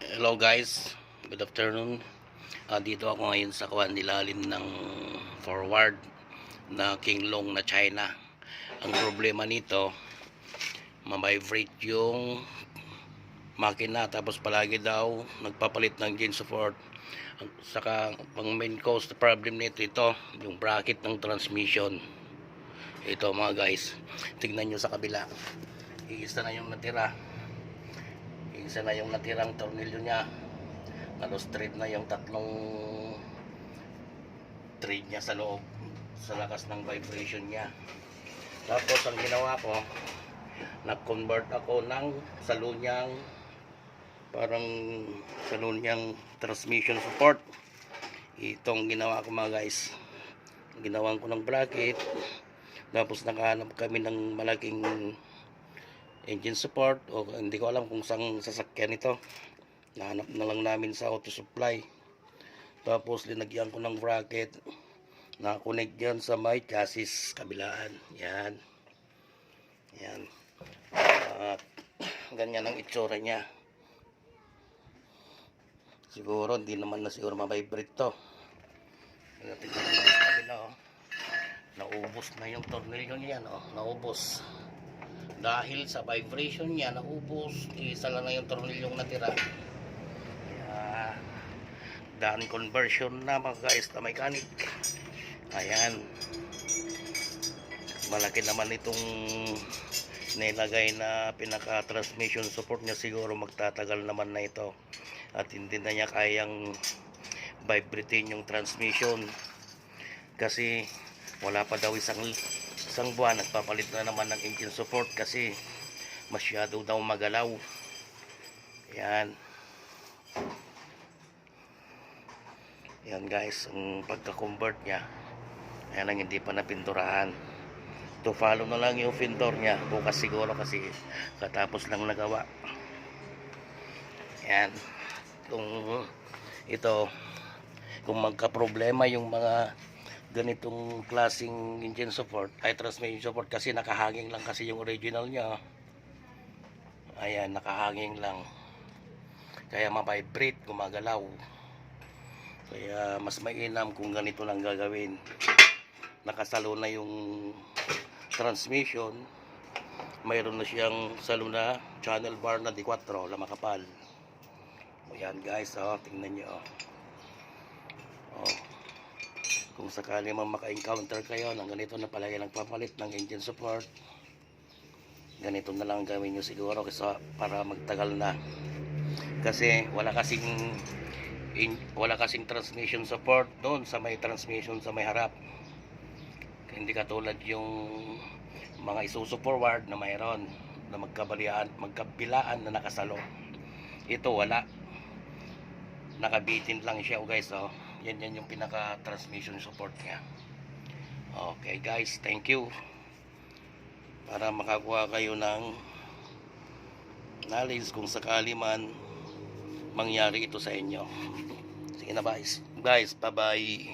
Hello guys, good afternoon. Dito ako ngayon sa kuwan nilalim ng forward na Kinglong na China. Ang problema nito, ma-vibrate yung makina, tapos palagi daw nagpapalit ng gain support. Saka ang main cause the problem nito, ito yung bracket ng transmission. Ito mga guys, tignan nyo sa kabila, iisa na yung natira. Isa na yung natirang tornilyo niya. Halos straight na yung tatlong thread niya sa loob, sa lakas ng vibration niya. Tapos ang ginawa ko, nag-convert ako ng salunyang, parang salunyang transmission support. Itong ginawa ko mga guys, ginawan ko ng bracket. Tapos nakahanap kami ng malaking engine support, o hindi ko alam kung saan sasakyan ito. Nahanap na lang namin sa auto supply. Tapos linagyan ko ng bracket, nakakonect dyan sa may chassis kabilaan. Yan, yan. At ganyan ang itsura nya. Siguro hindi naman na siguro ma-vibrate to. Tingnan mo sa kabila, oh. Naubos na yung tornilyo niyan, oh. Naubos dahil sa vibration niya, naubos. Isa lang na yung tornilyong natira. Kaya daan conversion na mga guys na mechanic. Ayan, malaki naman itong nilagay na pinaka transmission support niya. Siguro magtatagal naman na ito at hindi na niya kayang vibrating yung transmission, kasi wala pa daw isang buwan nagpapalit na naman ng engine support kasi masyado daw magalaw. Yan, yan guys, ang pagka-convert nya. Ayan lang, hindi pa napinturahan. To follow na lang yung pintor nya bukas siguro, kasi katapos lang nagawa. Yan, kung ito, kung magka-problema yung mga ganitong klaseng engine support ay transmission support, kasi nakahanging lang kasi yung original nya. Ayan, nakahanging lang, kaya ma-vibrate, gumagalaw. Kaya mas mainam kung ganito lang gagawin. Nakasalo na yung transmission, mayroon na siyang salo na channel bar na D4 na makapal. Ayan guys, oh, tingnan nyo, oh. Kung sakali man maka-encounter kayo ng ganito na palagi nagpapalit ng engine support, ganito na lang gawin nyo siguro, kasi para magtagal na. Kasi wala kasing transmission support doon sa may transmission sa may harap. Hindi katulad yung mga Isuzu forward na mayroon na magkabilaan na nakasalo. Ito wala, nakabitin lang siya, guys, oh. Yan yung pinaka transmission support niya. Okay guys, thank you. Para makakuha kayo ng knowledge kung sakali man mangyari ito sa inyo. Sige na guys, bye bye.